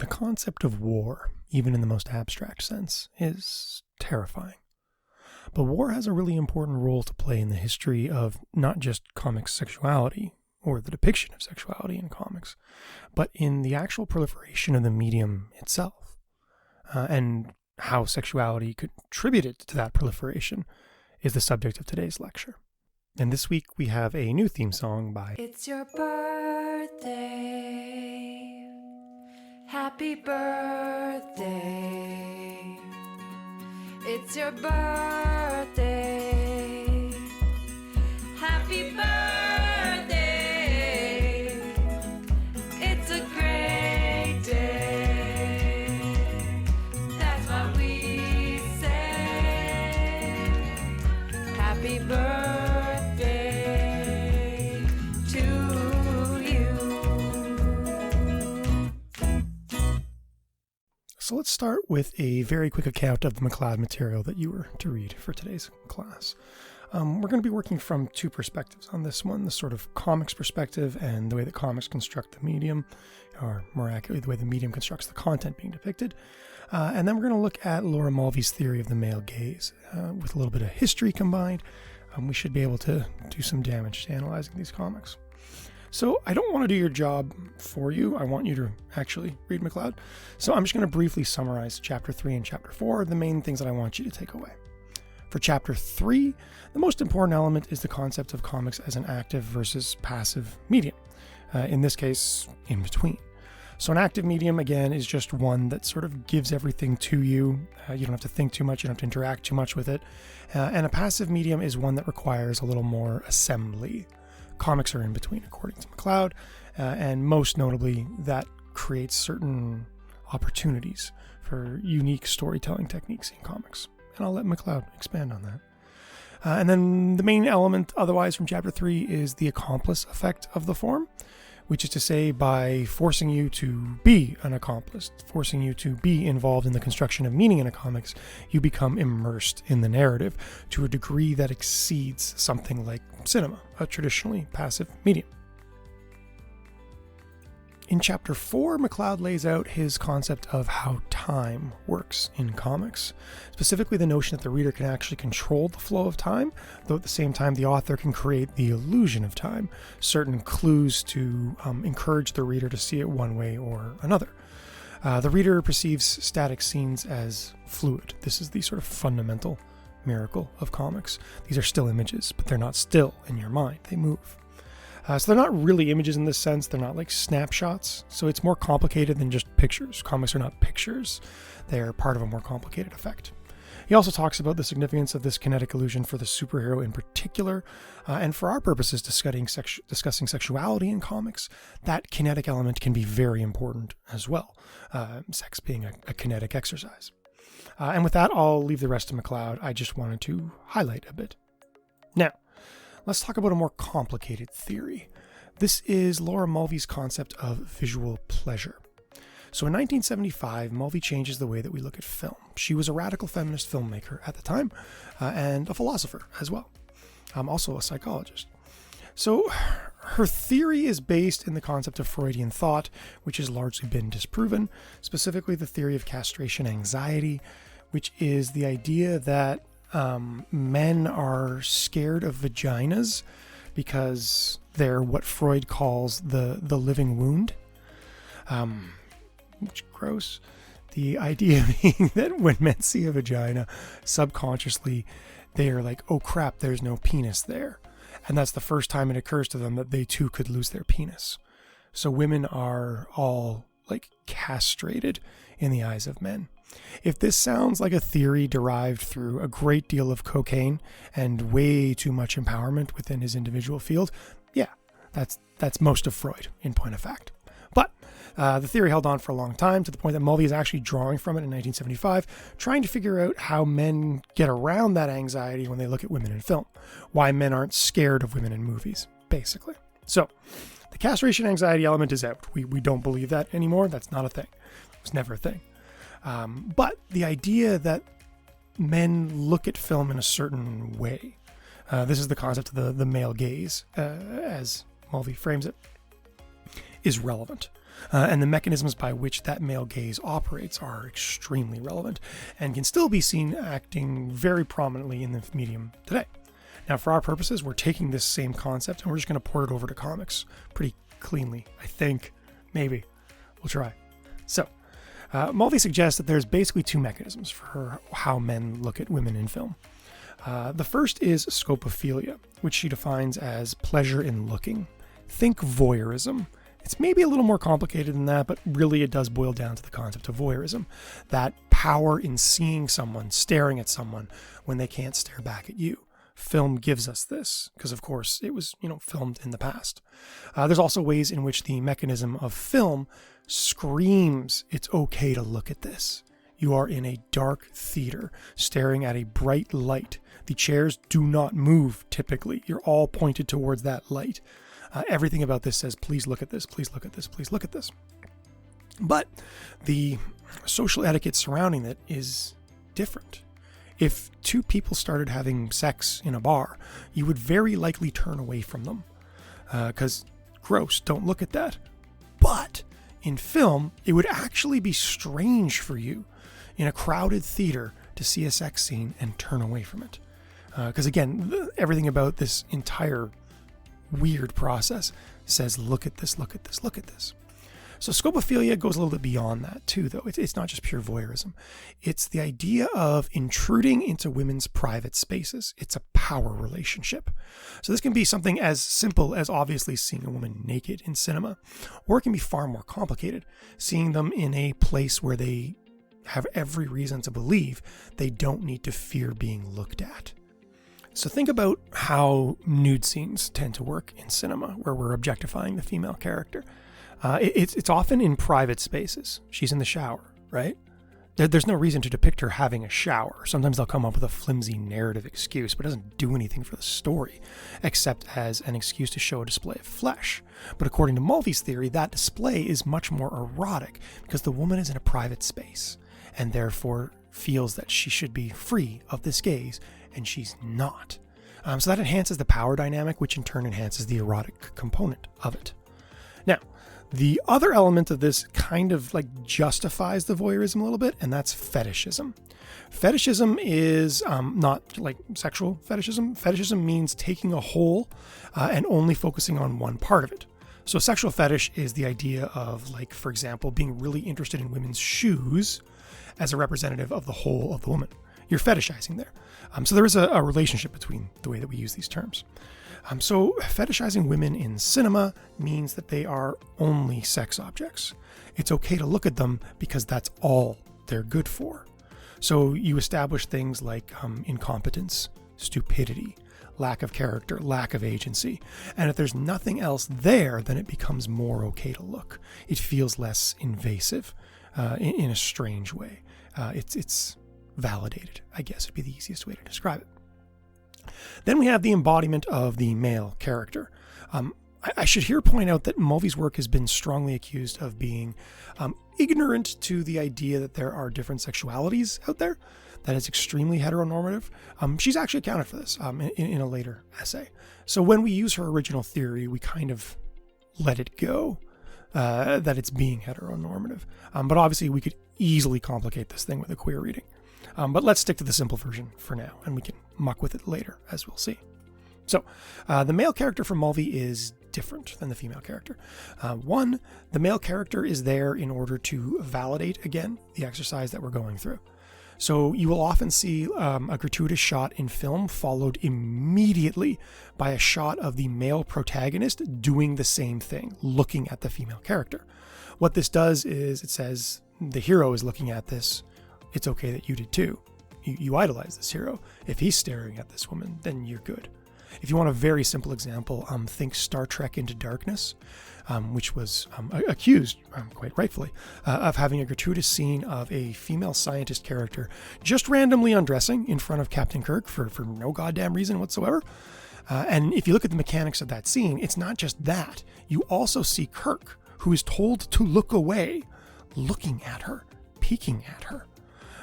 concept of war, even in the most abstract sense, is terrifying. But war has a really important role to play in the history of not just comic sexuality, or the depiction of sexuality in comics, but in the actual proliferation of the medium itself. And how sexuality contributed to that proliferation is the subject of today's lecture. And this week we have a new theme song by It's your birthday. Happy birthday. It's your birthday. Happy birthday. It's a great day. That's what we say. Happy birthday to you. So let's start with a very quick account of the MacLeod material that you were to read for today's class. We're going to be working from two perspectives on this one, the sort of comics perspective and the way that comics construct the medium, or more accurately, the way the medium constructs the content being depicted. And then we're going to look at Laura Mulvey's theory of the male gaze. With a little bit of history combined, we should be able to do some damage to analyzing these comics. So I don't want to do your job for you. I want you to actually read MacLeod. So I'm just going to briefly summarize Chapter 3 and Chapter 4, the main things that I want you to take away. For Chapter 3, the most important element is the concept of comics as an active versus passive medium. In this case, in between. So an active medium, again, is just one that sort of gives everything to you. You don't have to think too much. You don't have to interact too much with it. And a passive medium is one that requires a little more assembly. Comics are in between, according to MacLeod, and most notably, that creates certain opportunities for unique storytelling techniques in comics. And I'll let MacLeod expand on that. And then the main element otherwise from Chapter 3 is the accomplice effect of the form, which is to say, by forcing you to be an accomplice, forcing you to be involved in the construction of meaning in a comics, you become immersed in the narrative to a degree that exceeds something like cinema, a traditionally passive medium. In Chapter 4, MacLeod lays out his concept of how time works in comics, specifically the notion that the reader can actually control the flow of time, though at the same time the author can create the illusion of time, certain clues to encourage the reader to see it one way or another. The reader perceives static scenes as fluid. This is the sort of fundamental miracle of comics. These are still images, but they're not still in your mind. They move. So they're not really images in this sense. They're not like snapshots. So it's more complicated than just pictures. Comics are not pictures. They're part of a more complicated effect. He also talks about the significance of this kinetic illusion for the superhero in particular. And for our purposes, discussing sexuality in comics, that kinetic element can be very important as well. Sex being a kinetic exercise. And with that, I'll leave the rest to MacLeod. I just wanted to highlight a bit. Now, let's talk about a more complicated theory. This is Laura Mulvey's concept of visual pleasure. So in 1975, Mulvey changes the way that we look at film. She was a radical feminist filmmaker at the time, and a philosopher as well. Also a psychologist. So her theory is based in the concept of Freudian thought, which has largely been disproven, specifically the theory of castration anxiety, which is the idea that men are scared of vaginas because they're what Freud calls the living wound. Which gross. The idea being that when men see a vagina, subconsciously they are like, oh crap, there's no penis there. And that's the first time it occurs to them that they too could lose their penis. So women are all like castrated in the eyes of men. If this sounds like a theory derived through a great deal of cocaine and way too much empowerment within his individual field, yeah, that's most of Freud, in point of fact. But the theory held on for a long time, to the point that Mulvey is actually drawing from it in 1975, trying to figure out how men get around that anxiety when they look at women in film, why men aren't scared of women in movies, basically. So, the castration anxiety element is out. We don't believe that anymore. That's not a thing. It was never a thing. But the idea that men look at film in a certain way, this is the concept of the male gaze, as Mulvey frames it, is relevant. And the mechanisms by which that male gaze operates are extremely relevant and can still be seen acting very prominently in the medium today. Now, for our purposes, we're taking this same concept and we're just going to port it over to comics pretty cleanly, I think. Maybe. We'll try. So, Mulvey suggests that there's basically two mechanisms for how men look at women in film. The first is scopophilia, which she defines as pleasure in looking. Think voyeurism. It's maybe a little more complicated than that, but really it does boil down to the concept of voyeurism. That power in seeing someone, staring at someone when they can't stare back at you. Film gives us this, because of course it was, filmed in the past. There's also ways in which the mechanism of film screams it's okay to look at this. You are in a dark theater, staring at a bright light. The chairs do not move typically. You're all pointed towards that light. Everything about this says, please look at this, please look at this, please look at this. But the social etiquette surrounding it is different. If two people started having sex in a bar, you would very likely turn away from them. Because gross, don't look at that. But in film, it would actually be strange for you in a crowded theater to see a sex scene and turn away from it. Because again, everything about this entire weird process says, look at this, look at this, look at this. So scopophilia goes a little bit beyond that too, though. It's not just pure voyeurism. It's the idea of intruding into women's private spaces. It's a power relationship. So this can be something as simple as obviously seeing a woman naked in cinema, or it can be far more complicated, seeing them in a place where they have every reason to believe they don't need to fear being looked at. So think about how nude scenes tend to work in cinema, where we're objectifying the female character. It's often in private spaces. She's in the shower, right? There's no reason to depict her having a shower. Sometimes they'll come up with a flimsy narrative excuse, but it doesn't do anything for the story, except as an excuse to show a display of flesh. But according to Mulvey's theory, that display is much more erotic because the woman is in a private space and therefore feels that she should be free of this gaze, and she's not. So that enhances the power dynamic, which in turn enhances the erotic component of it. Now, the other element of this kind of justifies the voyeurism a little bit, and that's fetishism. Fetishism is not like sexual fetishism. Fetishism means taking a whole and only focusing on one part of it. So sexual fetish is the idea of, for example, being really interested in women's shoes as a representative of the whole of the woman. You're fetishizing there. So there is a relationship between the way that we use these terms. So fetishizing women in cinema means that they are only sex objects. It's okay to look at them because that's all they're good for. So you establish things like incompetence, stupidity, lack of character, lack of agency. And if there's nothing else there, then it becomes more okay to look. It feels less invasive in a strange way. It's validated, I guess would be the easiest way to describe it. Then we have the embodiment of the male character. I should here point out that Mulvey's work has been strongly accused of being ignorant to the idea that there are different sexualities out there, that is extremely heteronormative. She's actually accounted for this in a later essay. So when we use her original theory, we kind of let it go, that it's being heteronormative. But obviously we could easily complicate this thing with a queer reading. But let's stick to the simple version for now, and we can muck with it later, as we'll see. So, the male character from Mulvey is different than the female character. One, the male character is there in order to validate, again, the exercise that we're going through. So you will often see a gratuitous shot in film followed immediately by a shot of the male protagonist doing the same thing, looking at the female character. What this does is it says the hero is looking at this. It's okay that you did too. You idolize this hero. If he's staring at this woman, then you're good. If you want a very simple example, think Star Trek Into Darkness, which was accused, quite rightfully, of having a gratuitous scene of a female scientist character just randomly undressing in front of Captain Kirk for no goddamn reason whatsoever. And if you look at the mechanics of that scene, it's not just that. You also see Kirk, who is told to look away, looking at her, peeking at her.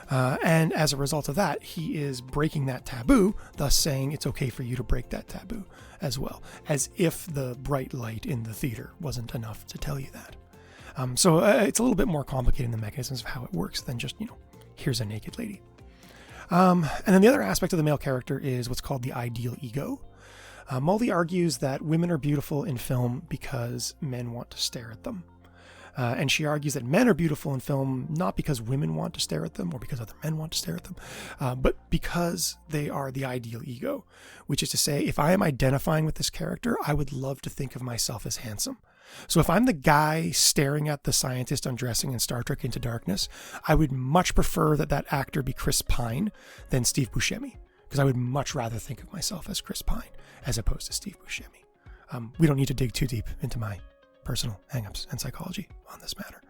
And as a result of that, he is breaking that taboo, thus saying it's okay for you to break that taboo as well, as if the bright light in the theater wasn't enough to tell you that. So it's a little bit more complicated in the mechanisms of how it works than just, here's a naked lady. And then the other aspect of the male character is what's called the ideal ego. Mulvey argues that women are beautiful in film because men want to stare at them. And she argues that men are beautiful in film not because women want to stare at them or because other men want to stare at them, but because they are the ideal ego, which is to say, if I am identifying with this character, I would love to think of myself as handsome. So if I'm the guy staring at the scientist undressing in Star Trek Into Darkness, I would much prefer that actor be Chris Pine than Steve Buscemi, because I would much rather think of myself as Chris Pine as opposed to Steve Buscemi. We don't need to dig too deep into my personal hangups and psychology on this matter.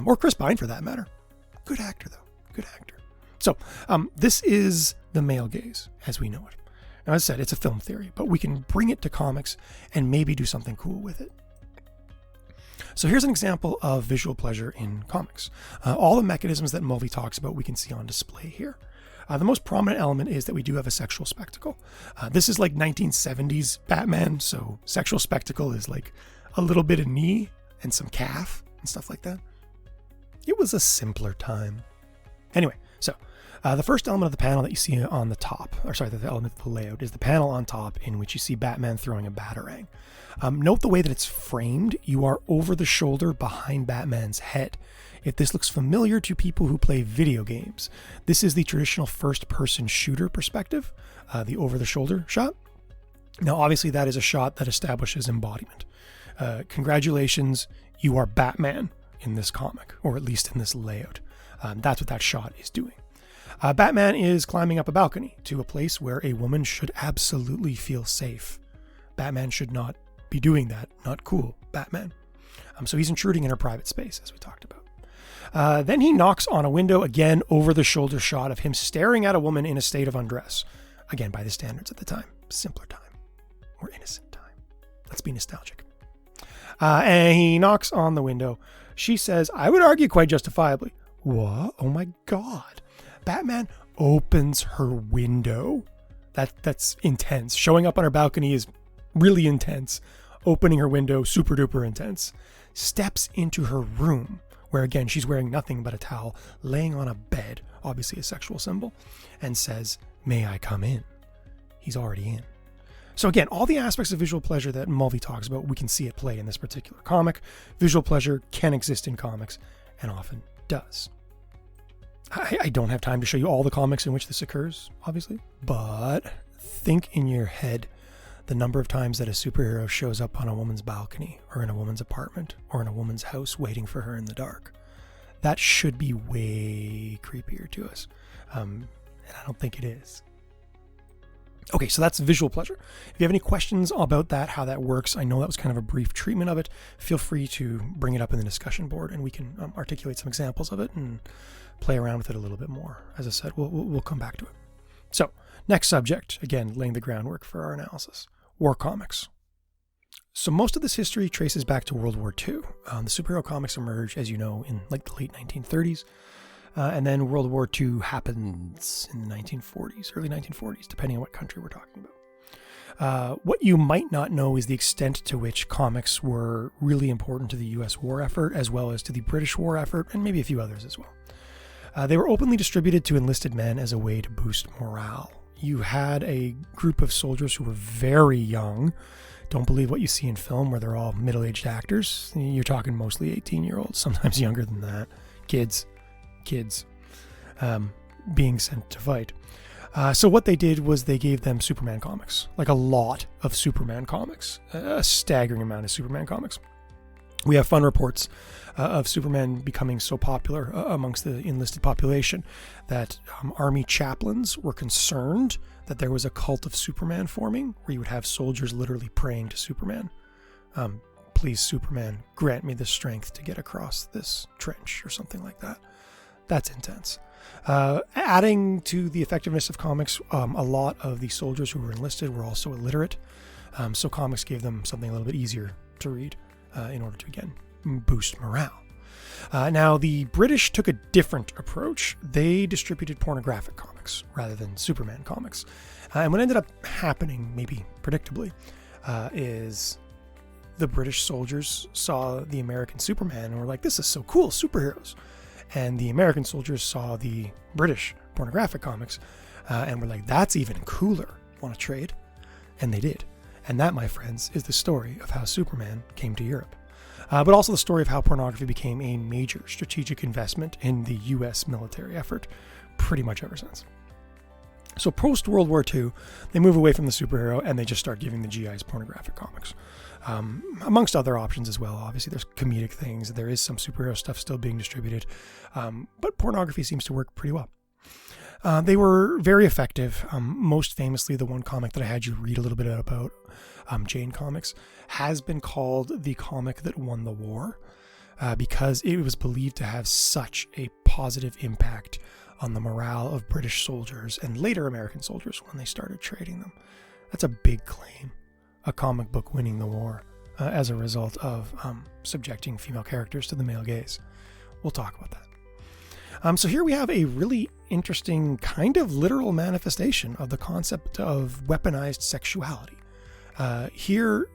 Or Chris Pine for that matter. Good actor though, good actor. So this is the male gaze as we know it. Now as I said, it's a film theory, but we can bring it to comics and maybe do something cool with it. So here's an example of visual pleasure in comics. All the mechanisms that Mulvey talks about we can see on display here. The most prominent element is that we do have a sexual spectacle. This is like 1970s Batman, so sexual spectacle is like a little bit of knee and some calf and stuff like that. It was a simpler time. Anyway, so the first element of the panel that you see on the top, the element of the layout, is the panel on top in which you see Batman throwing a batarang. Note the way that it's framed. You are over the shoulder behind Batman's head. If this looks familiar to people who play video games, this is the traditional first-person shooter perspective, the over-the-shoulder shot. Now, obviously, that is a shot that establishes embodiment. Congratulations, you are Batman in this comic, or at least in this layout. That's what that shot is doing. Batman is climbing up a balcony to a place where a woman should absolutely feel safe. Batman should not be doing that. Not cool, Batman. So he's intruding in her private space, as we talked about. Then he knocks on a window, again, over the shoulder shot of him staring at a woman in a state of undress. Again, by the standards at the time. Simpler time. Or innocent time. Let's be nostalgic. And he knocks on the window. She says, I would argue quite justifiably. What? Oh my God. Batman opens her window. That's intense. Showing up on her balcony is really intense. Opening her window, super duper intense. Steps into her room, where again, she's wearing nothing but a towel, laying on a bed, obviously a sexual symbol, and says, may I come in? He's already in. So again, all the aspects of visual pleasure that Mulvey talks about, we can see at play in this particular comic. Visual pleasure can exist in comics, and often does. I don't have time to show you all the comics in which this occurs, obviously, but think in your head the number of times that a superhero shows up on a woman's balcony, or in a woman's apartment, or in a woman's house waiting for her in the dark. That should be way creepier to us, and I don't think it is. Okay, so that's visual pleasure. If you have any questions about that, how that works, I know that was kind of a brief treatment of it, feel free to bring it up in the discussion board and we can articulate some examples of it and play around with it a little bit more. As I said, we'll come back to it. So, next subject, again, laying the groundwork for our analysis, war comics. So most of this history traces back to World War II. The superhero comics emerged, as you know, in like the late 1930s. And then World War II happens in the 1940s, early 1940s, depending on what country we're talking about. What you might not know is the extent to which comics were really important to the US war effort, as well as to the British war effort, and maybe a few others as well. They were openly distributed to enlisted men as a way to boost morale. You had a group of soldiers who were very young. Don't believe what you see in film where they're all middle-aged actors. You're talking mostly 18-year-olds, sometimes younger than that. Kids being sent to fight. So what they did was they gave them Superman comics, like a lot of Superman comics, a staggering amount of Superman comics. We have fun reports of Superman becoming so popular amongst the enlisted population that army chaplains were concerned that there was a cult of Superman forming, where you would have soldiers literally praying to Superman. Please, Superman, grant me the strength to get across this trench, or something like that. That's intense. Adding to the effectiveness of comics, a lot of the soldiers who were enlisted were also illiterate, so comics gave them something a little bit easier to read in order to, again, boost morale. Now, the British took a different approach. They distributed pornographic comics rather than Superman comics. And what ended up happening, maybe predictably, is the British soldiers saw the American Superman and were like, this is so cool, superheroes. And the American soldiers saw the British pornographic comics and were like, that's even cooler. Want to trade? And they did. And that, my friends, is the story of how Superman came to Europe. But also the story of how pornography became a major strategic investment in the US military effort pretty much ever since. So post-World War II, they move away from the superhero and they just start giving the GIs pornographic comics. Amongst other options as well. Obviously, there's comedic things. There is some superhero stuff still being distributed. But pornography seems to work pretty well. They were very effective. Most famously, the one comic that I had you read a little bit about, Jane Comics, has been called the comic that won the war because it was believed to have such a positive impact on the morale of British soldiers and later American soldiers when they started trading them. That's a big claim, a comic book winning the war as a result of subjecting female characters to the male gaze. We'll talk about that. So here we have a really interesting kind of literal manifestation of the concept of weaponized sexuality. Here,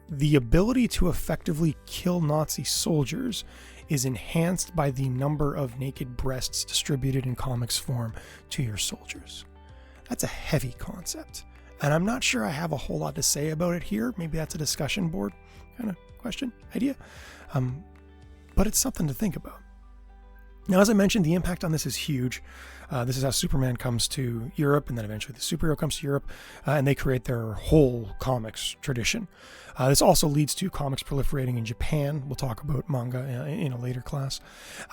the ability to effectively kill Nazi soldiers is enhanced by the number of naked breasts distributed in comics form to your soldiers. That's a heavy concept, and I'm not sure I have a whole lot to say about it here. Maybe that's a discussion board kind of question, idea, but it's something to think about. Now, as I mentioned, the impact on this is huge. This is how Superman comes to Europe, and then eventually the superhero comes to Europe, and they create their whole comics tradition. This also leads to comics proliferating in Japan. We'll talk about manga in a later class.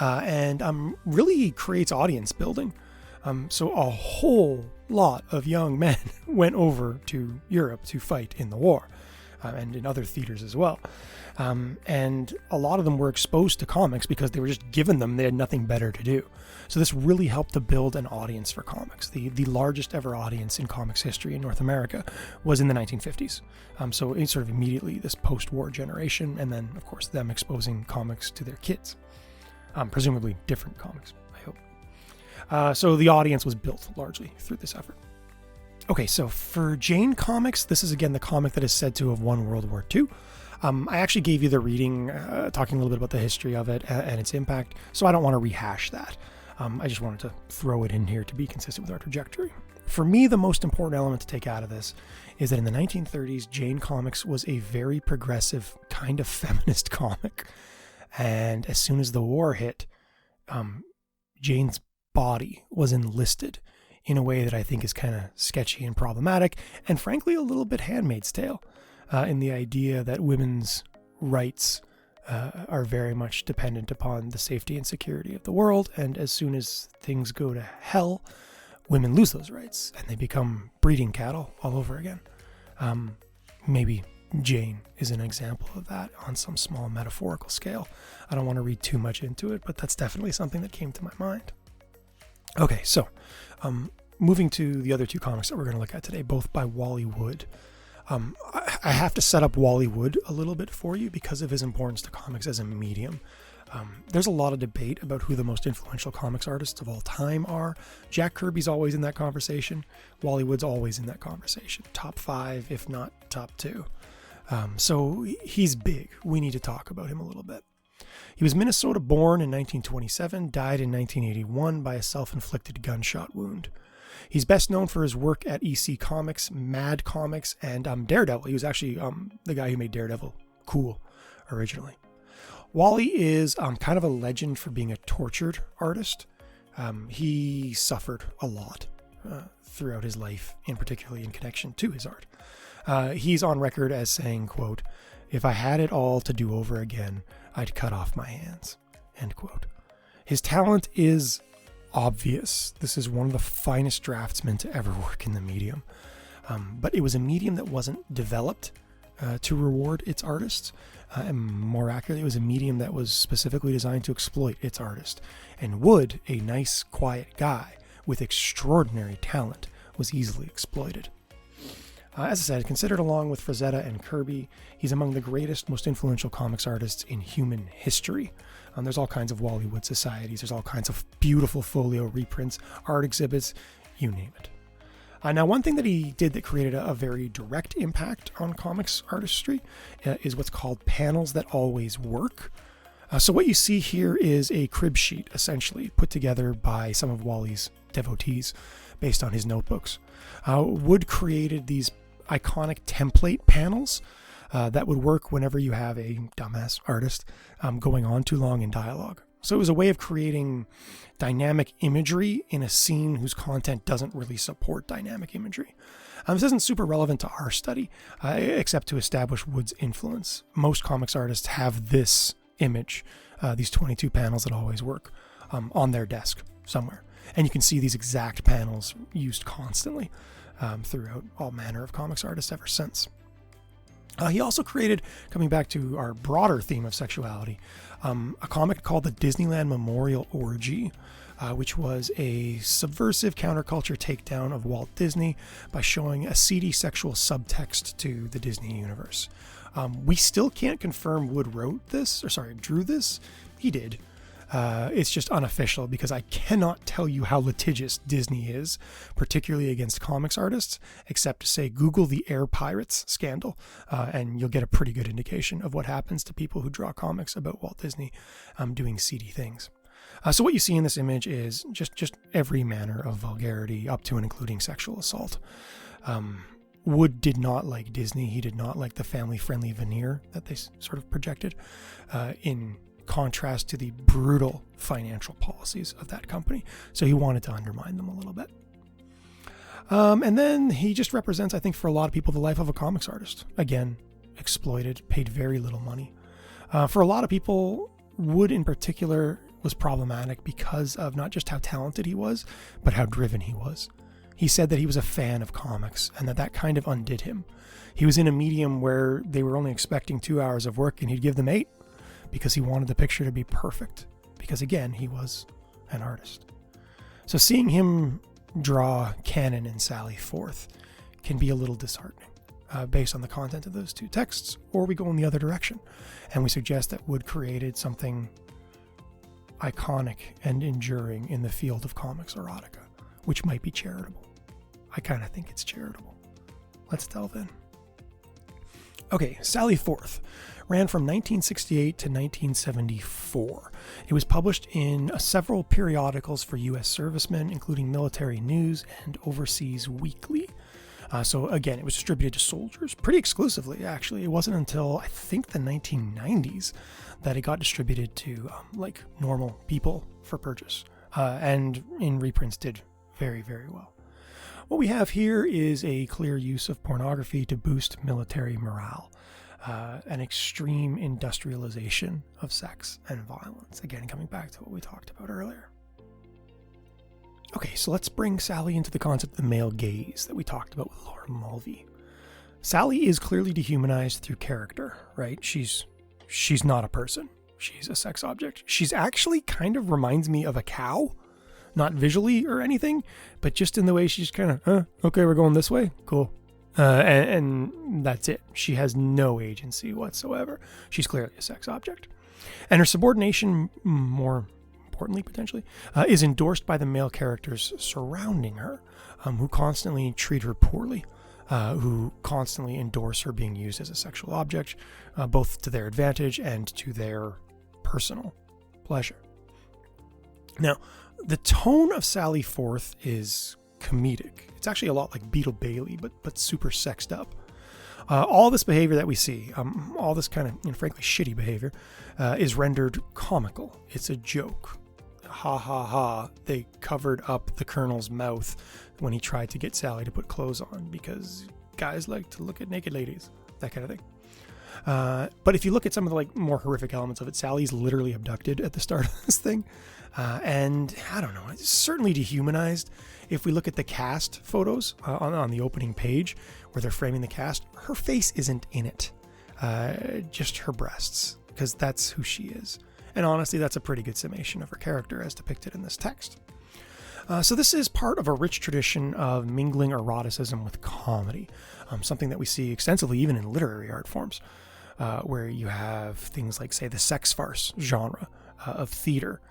And really creates audience building. So a whole lot of young men went over to Europe to fight in the war. And in other theaters as well. And a lot of them were exposed to comics because they were just given them. They had nothing better to do. So this really helped to build an audience for comics. The largest ever audience in comics history in North America was in the 1950s. So it's sort of immediately this post-war generation, and then, of course, them exposing comics to their kids. Presumably different comics, I hope. So the audience was built largely through this effort. Okay, so for Jane Comics, this is again the comic that is said to have won World War II. I actually gave you the reading, talking a little bit about the history of it and its impact, so I don't want to rehash that. I just wanted to throw it in here to be consistent with our trajectory. For me, the most important element to take out of this is that in the 1930s, Jane Comics was a very progressive, kind of feminist comic. And as soon as the war hit, Jane's body was enlisted in a way that I think is kind of sketchy and problematic, and frankly a little bit Handmaid's Tale, in the idea that women's rights are very much dependent upon the safety and security of the world, and as soon as things go to hell, women lose those rights, and they become breeding cattle all over again. Maybe Jane is an example of that on some small metaphorical scale. I don't want to read too much into it, but that's definitely something that came to my mind. Okay, so moving to the other two comics that we're going to look at today, both by Wally Wood. I have to set up Wally Wood a little bit for you because of his importance to comics as a medium. There's a lot of debate about who the most influential comics artists of all time are. Jack Kirby's always in that conversation. Wally Wood's always in that conversation. Top 5, if not top 2. So he's big. We need to talk about him a little bit. He was Minnesota born in 1927, died in 1981 by a self-inflicted gunshot wound. He's best known for his work at EC Comics, Mad Comics, and Daredevil. He was actually the guy who made Daredevil cool originally. Wally is kind of a legend for being a tortured artist. He suffered a lot throughout his life, and particularly in connection to his art. He's on record as saying, quote, "If I had it all to do over again, I'd cut off my hands," end quote. His talent is obvious. This is one of the finest draftsmen to ever work in the medium. But it was a medium that wasn't developed to reward its artists. And more accurately, it was a medium that was specifically designed to exploit its artist. And Wood, a nice, quiet guy with extraordinary talent, was easily exploited. As I said, considered along with Frazetta and Kirby, he's among the greatest, most influential comics artists in human history. There's all kinds of Wally Wood societies. There's all kinds of beautiful folio reprints, art exhibits, you name it. Now, one thing that he did that created a very direct impact on comics artistry is what's called panels that always work. So what you see here is a crib sheet, essentially, put together by some of Wally's devotees based on his notebooks. Wood created these iconic template panels that would work whenever you have a dumbass artist going on too long in dialogue. So it was a way of creating dynamic imagery in a scene whose content doesn't really support dynamic imagery. This isn't super relevant to our study, except to establish Wood's influence. Most comics artists have this image, these 22 panels that always work, on their desk somewhere. And you can see these exact panels used constantly throughout all manner of comics artists ever since. He also created, coming back to our broader theme of sexuality, a comic called the Disneyland Memorial Orgy, which was a subversive counterculture takedown of Walt Disney by showing a seedy sexual subtext to the Disney universe. We still can't confirm Wood drew this. He did. It's just unofficial because I cannot tell you how litigious Disney is, particularly against comics artists, except to say Google the Air Pirates scandal, and you'll get a pretty good indication of what happens to people who draw comics about Walt Disney doing seedy things. So what you see in this image is just every manner of vulgarity, up to and including sexual assault. Wood did not like Disney. He did not like the family-friendly veneer that they sort of projected in contrast to the brutal financial policies of that company. So he wanted to undermine them a little bit. And then he just represents, I think, for a lot of people, the life of a comics artist. Again, exploited, paid very little money. For a lot of people, Wood in particular was problematic because of not just how talented he was, but how driven he was. He said that he was a fan of comics and that kind of undid him. He was in a medium where they were only expecting 2 hours of work and he'd give them 8 because he wanted the picture to be perfect. Because again, he was an artist. So seeing him draw Cannon and Sally Forth can be a little disheartening based on the content of those two texts, or we go in the other direction and we suggest that Wood created something iconic and enduring in the field of comics erotica, which might be charitable. I kind of think it's charitable. Let's delve in. Okay, Sally Forth ran from 1968 to 1974. It was published in several periodicals for U.S. servicemen, including Military News and Overseas Weekly. So again, it was distributed to soldiers pretty exclusively, actually. It wasn't until, I think, the 1990s that it got distributed to like normal people for purchase. And in reprints did very, very well. What we have here is a clear use of pornography to boost military morale, an extreme industrialization of sex and violence. Again, coming back to what we talked about earlier. Okay, so let's bring Sally into the concept of the male gaze that we talked about with Laura Mulvey. Sally is clearly dehumanized through character, right? She's not a person. She's a sex object. She's actually kind of reminds me of a cow. Not visually or anything, but just in the way she's kind of, okay, we're going this way. Cool. And that's it. She has no agency whatsoever. She's clearly a sex object. And her subordination, more importantly, potentially, is endorsed by the male characters surrounding her, who constantly treat her poorly, who constantly endorse her being used as a sexual object, both to their advantage and to their personal pleasure. Now, the tone of Sally Forth is comedic. It's actually a lot like Beetle Bailey, but super sexed up. All this behavior that we see, all this kind of, frankly, shitty behavior, is rendered comical. It's a joke. Ha ha ha. They covered up the Colonel's mouth when he tried to get Sally to put clothes on because guys like to look at naked ladies, that kind of thing. But if you look at some of the more horrific elements of it, Sally's literally abducted at the start of this thing. And I don't know, it's certainly dehumanized. If we look at the cast photos on the opening page where they're framing the cast, her face isn't in it, just her breasts, because that's who she is. And honestly, that's a pretty good summation of her character as depicted in this text. So this is part of a rich tradition of mingling eroticism with comedy, something that we see extensively even in literary art forms, where you have things like, say, the sex farce genre of theater,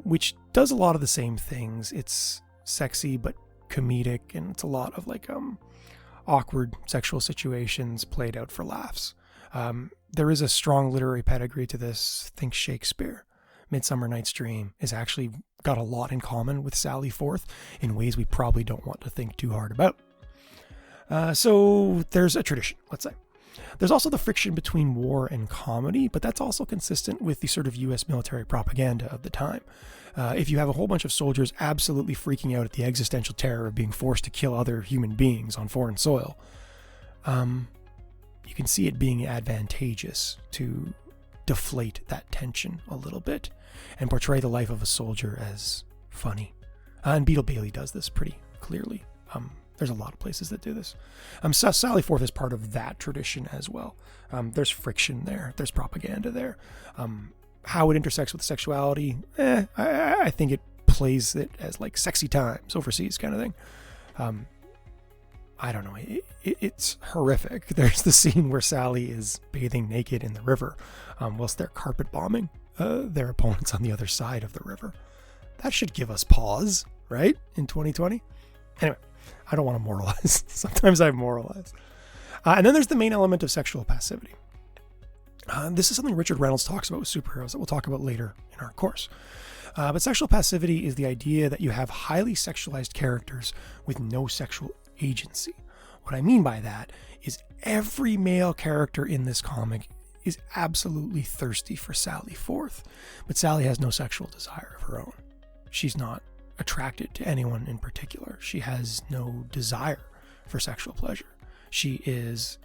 which does a lot of the same things. It's sexy, but comedic, and it's a lot of like awkward sexual situations played out for laughs. There is a strong literary pedigree to this. Think Shakespeare. Midsummer Night's Dream is actually got a lot in common with Sally Forth in ways we probably don't want to think too hard about. So there's a tradition, let's say. There's also the friction between war and comedy, but that's also consistent with the sort of US military propaganda of the time. If you have a whole bunch of soldiers absolutely freaking out at the existential terror of being forced to kill other human beings on foreign soil, you can see it being advantageous to deflate that tension a little bit and portray the life of a soldier as funny. And Beetle Bailey does this pretty clearly. There's a lot of places that do this. Sally Forth is part of that tradition as well. There's friction there. There's propaganda there. How it intersects with sexuality, I think it plays it as like sexy times overseas kind of thing. I don't know. It's horrific. There's the scene where Sally is bathing naked in the river whilst they're carpet bombing their opponents on the other side of the river. That should give us pause, right? In 2020. Anyway, I don't want to moralize. Sometimes I moralize. And then there's the main element of sexual passivity. This is something Richard Reynolds talks about with superheroes that we'll talk about later in our course. But sexual passivity is the idea that you have highly sexualized characters with no sexual agency. What I mean by that is every male character in this comic is absolutely thirsty for Sally Forth, but Sally has no sexual desire of her own. She's not attracted to anyone in particular. She has no desire for sexual pleasure. She is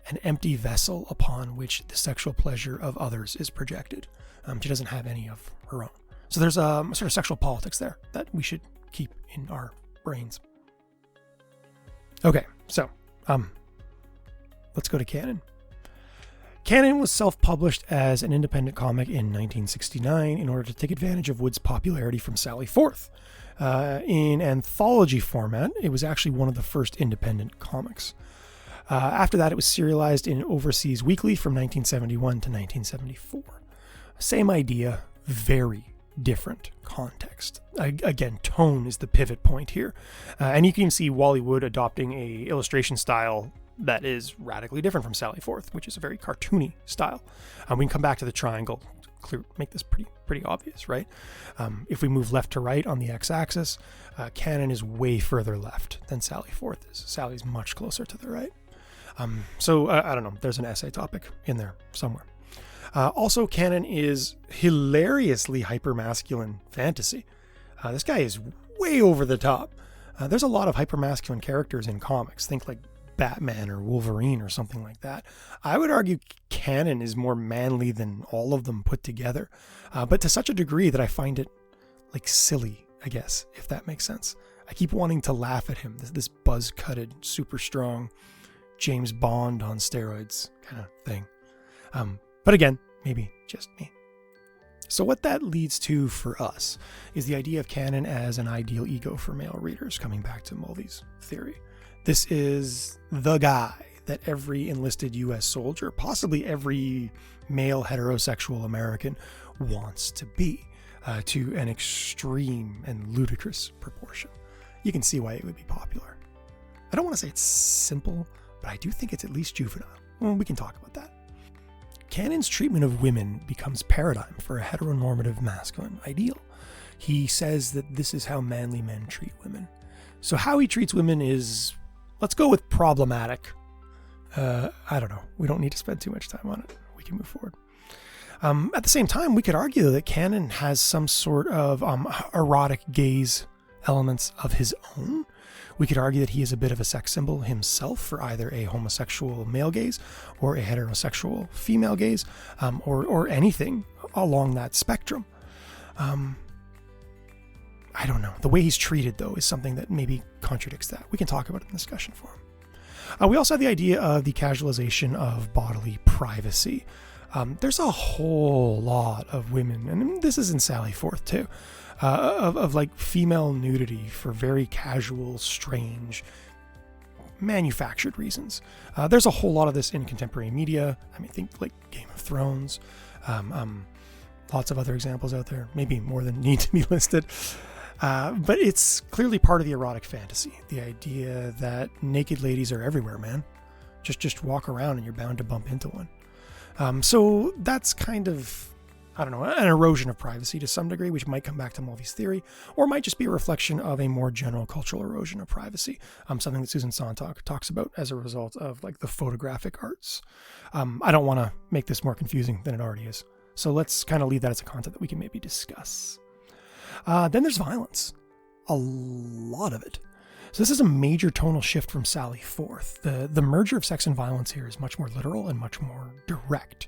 an empty vessel upon which the sexual pleasure of others is projected. She doesn't have any of her own. So there's a sort of sexual politics there that we should keep in our brains. Okay, so let's go to canon. Canon was self-published as an independent comic in 1969 in order to take advantage of Wood's popularity from Sally Forth. In anthology format, it was actually one of the first independent comics. After that, it was serialized in Overseas Weekly from 1971 to 1974. Same idea, very different context. Again, tone is the pivot point here. And you can see Wally Wood adopting a illustration style that is radically different from Sally Forth, which is a very cartoony style. We can come back to the triangle, make this pretty obvious, right? If we move left to right on the x-axis, canon is way further left than Sally Forth is. Sally's much closer to the right. So I don't know, there's an essay topic in there somewhere. Also, canon is hilariously hypermasculine fantasy. This guy is way over the top. There's a lot of hypermasculine characters in comics. Think like Batman or Wolverine or something like that. I would argue canon is more manly than all of them put together, but to such a degree that I find it like silly, I guess, if that makes sense. I keep wanting to laugh at him, this buzz-cutted, super strong James Bond on steroids kind of thing. But again, maybe just me. So what that leads to for us is the idea of canon as an ideal ego for male readers, coming back to Mulvey's theory. This is the guy that every enlisted U.S. soldier, possibly every male heterosexual American, wants to be, to an extreme and ludicrous proportion. You can see why it would be popular. I don't want to say it's simple, but I do think it's at least juvenile. Well, we can talk about that. Canon's treatment of women becomes paradigm for a heteronormative masculine ideal. He says that this is how manly men treat women. So how he treats women is, let's go with problematic. I don't know. We don't need to spend too much time on it. We can move forward. At the same time, we could argue that canon has some sort of erotic gaze elements of his own. We could argue that he is a bit of a sex symbol himself for either a homosexual male gaze or a heterosexual female gaze, or anything along that spectrum. I don't know. The way he's treated, though, is something that maybe contradicts that. We can talk about it in the discussion forum. We also have the idea of the casualization of bodily privacy. There's a whole lot of women, and this is in Sally Forth too, of like female nudity for very casual, strange, manufactured reasons. There's a whole lot of this in contemporary media. I mean, think like Game of Thrones. Lots of other examples out there, maybe more than need to be listed. But it's clearly part of the erotic fantasy. The idea that naked ladies are everywhere, man. Just walk around and you're bound to bump into one. So that's kind of, I don't know, an erosion of privacy to some degree, which might come back to Mulvey's theory, or might just be a reflection of a more general cultural erosion of privacy. Something that Susan Sontag talks about as a result of like the photographic arts. I don't want to make this more confusing than it already is. So let's kind of leave that as a concept that we can maybe discuss. Then there's violence. A lot of it. So this is a major tonal shift from Sally Forth. The merger of sex and violence here is much more literal and much more direct.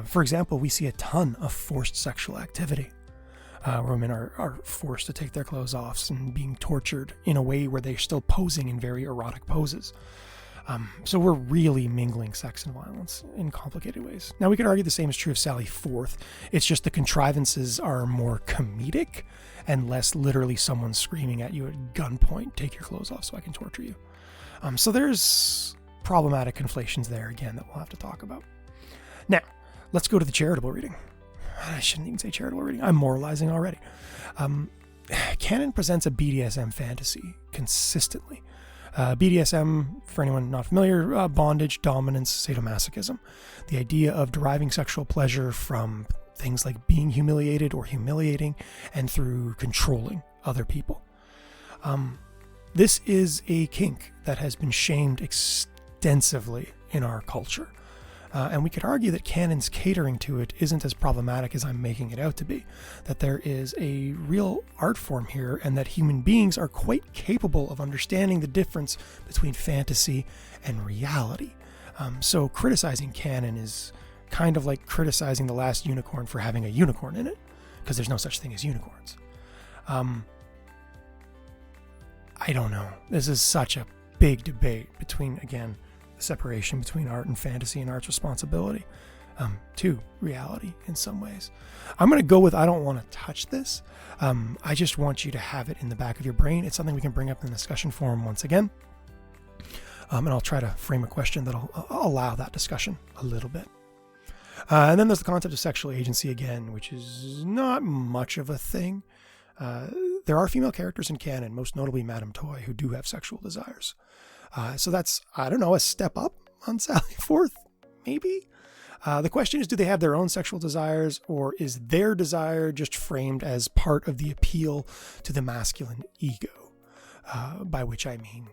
For example, we see a ton of forced sexual activity. Women are forced to take their clothes off and being tortured in a way where they're still posing in very erotic poses. So we're really mingling sex and violence in complicated ways. Now, we could argue the same is true of Sally Forth. It's just the contrivances are more comedic and less literally someone screaming at you at gunpoint, take your clothes off so I can torture you. So there's problematic conflations there, again, that we'll have to talk about. Now, let's go to the charitable reading. I shouldn't even say charitable reading. I'm moralizing already. Canon presents a BDSM fantasy consistently. BDSM, for anyone not familiar, bondage, dominance, sadomasochism. The idea of deriving sexual pleasure from things like being humiliated or humiliating and through controlling other people. This is a kink that has been shamed extensively in our culture. And we could argue that canon's catering to it isn't as problematic as I'm making it out to be, that there is a real art form here and that human beings are quite capable of understanding the difference between fantasy and reality. So criticizing canon is kind of like criticizing The Last Unicorn for having a unicorn in it, because there's no such thing as unicorns. I don't know. This is such a big debate between, again, the separation between art and fantasy and art's responsibility to reality in some ways. I'm going to go with I don't want to touch this. I just want you to have it in the back of your brain. It's something we can bring up in the discussion forum once again. And I'll try to frame a question that'll allow that discussion a little bit. And then there's the concept of sexual agency again, which is not much of a thing. There are female characters in canon, most notably Madame Toy, who do have sexual desires. So that's, I don't know, a step up on Sally Forth, maybe? The question is, do they have their own sexual desires, or is their desire just framed as part of the appeal to the masculine ego? By which I mean,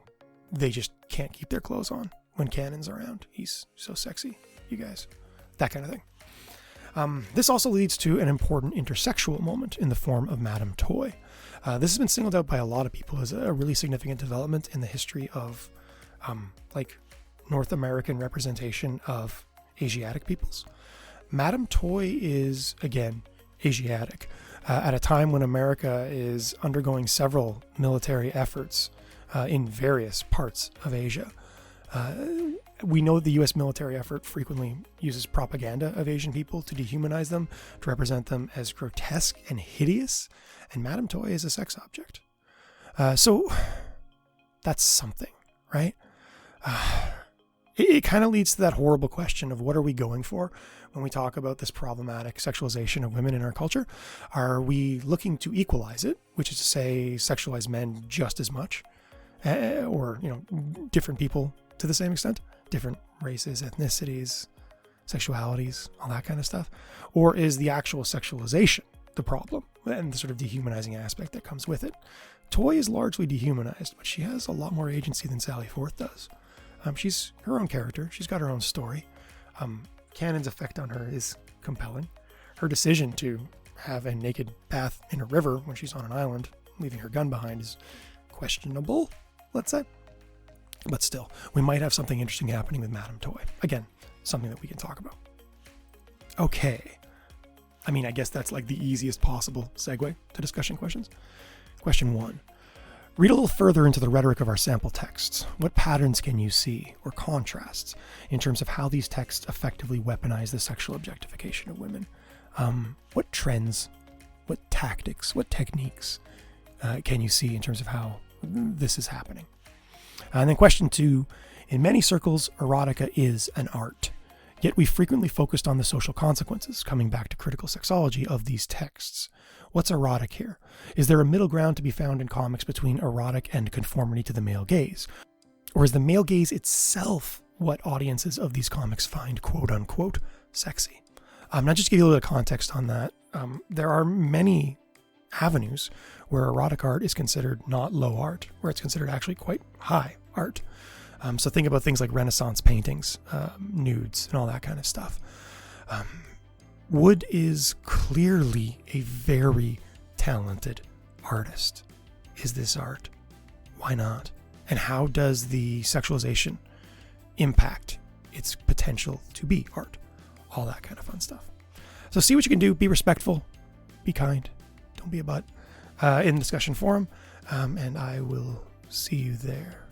they just can't keep their clothes on when Canon's around. He's so sexy, you guys. That kind of thing. This also leads to an important intersexual moment in the form of Madame Toy. This has been singled out by a lot of people as a really significant development in the history of North American representation of Asiatic peoples. Madame Toy is, again, Asiatic, at a time when America is undergoing several military efforts in various parts of Asia. We know the U.S. military effort frequently uses propaganda of Asian people to dehumanize them, to represent them as grotesque and hideous, and Madame Toy is a sex object. So that's something, right? It kind of leads to that horrible question of what are we going for when we talk about this problematic sexualization of women in our culture? Are we looking to equalize it, which is to say sexualize men just as much, or different people to the same extent, different races, ethnicities, sexualities, all that kind of stuff? Or is the actual sexualization the problem and the sort of dehumanizing aspect that comes with it? Toy is largely dehumanized, but she has a lot more agency than Sally Forth does. She's her own character. She's got her own story. Canon's effect on her is compelling. Her decision to have a naked bath in a river when she's on an island, leaving her gun behind, is questionable, let's say. But still, we might have something interesting happening with Madame Toy. Again, something that we can talk about. Okay. I mean, I guess that's like the easiest possible segue to discussion questions. Question 1. Read a little further into the rhetoric of our sample texts. What patterns can you see, or contrasts, in terms of how these texts effectively weaponize the sexual objectification of women? What trends, what tactics, what techniques can you see in terms of how this is happening? And then question 2, in many circles, erotica is an art. Yet we frequently focused on the social consequences, coming back to critical sexology, of these texts. What's erotic here? Is there a middle ground to be found in comics between erotic and conformity to the male gaze? Or is the male gaze itself what audiences of these comics find quote-unquote sexy? Now, just to give you a little bit of context on that, there are many avenues where erotic art is considered not low art, where it's considered actually quite high art. So think about things like Renaissance paintings, nudes, and all that kind of stuff. Wood is clearly a very talented artist. Is this art? Why not? And how does the sexualization impact its potential to be art? All that kind of fun stuff. So see what you can do. Be respectful. Be kind. Don't be a butt. In the discussion forum. And I will see you there.